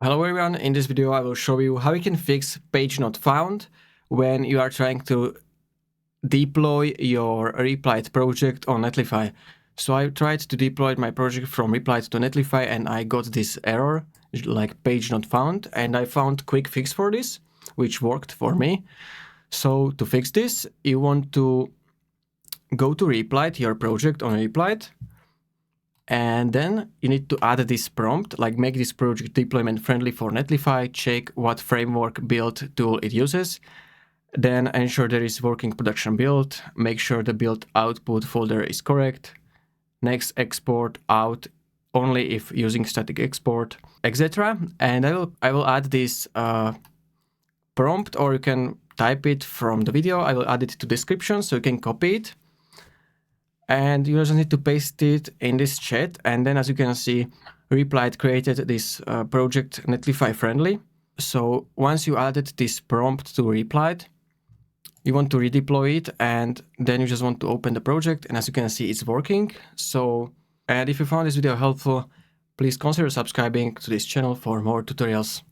Hello everyone, in this video I will show you how you can fix page not found when you are trying to deploy your Replit project on Netlify. So I tried to deploy my project from Replit to Netlify and I got this error, like page not found, and I found quick fix for this, which worked for me. So to fix this, you want to go to Replit, your project on Replit, and then you need to add this prompt, like make this project deployment friendly for Netlify, check what framework build tool it uses, then ensure there is working production build, make sure the build output folder is correct, next export out only if using static export, etc. And I will add this prompt, or you can type it from the video. I will add it to description so you can copy it. And you just need to paste it in this chat. And then as you can see, Replit created this project Netlify friendly. So once you added this prompt to Replit, you want to redeploy it, and then you just want to open the project. And as you can see, it's working. And if you found this video helpful, please consider subscribing to this channel for more tutorials.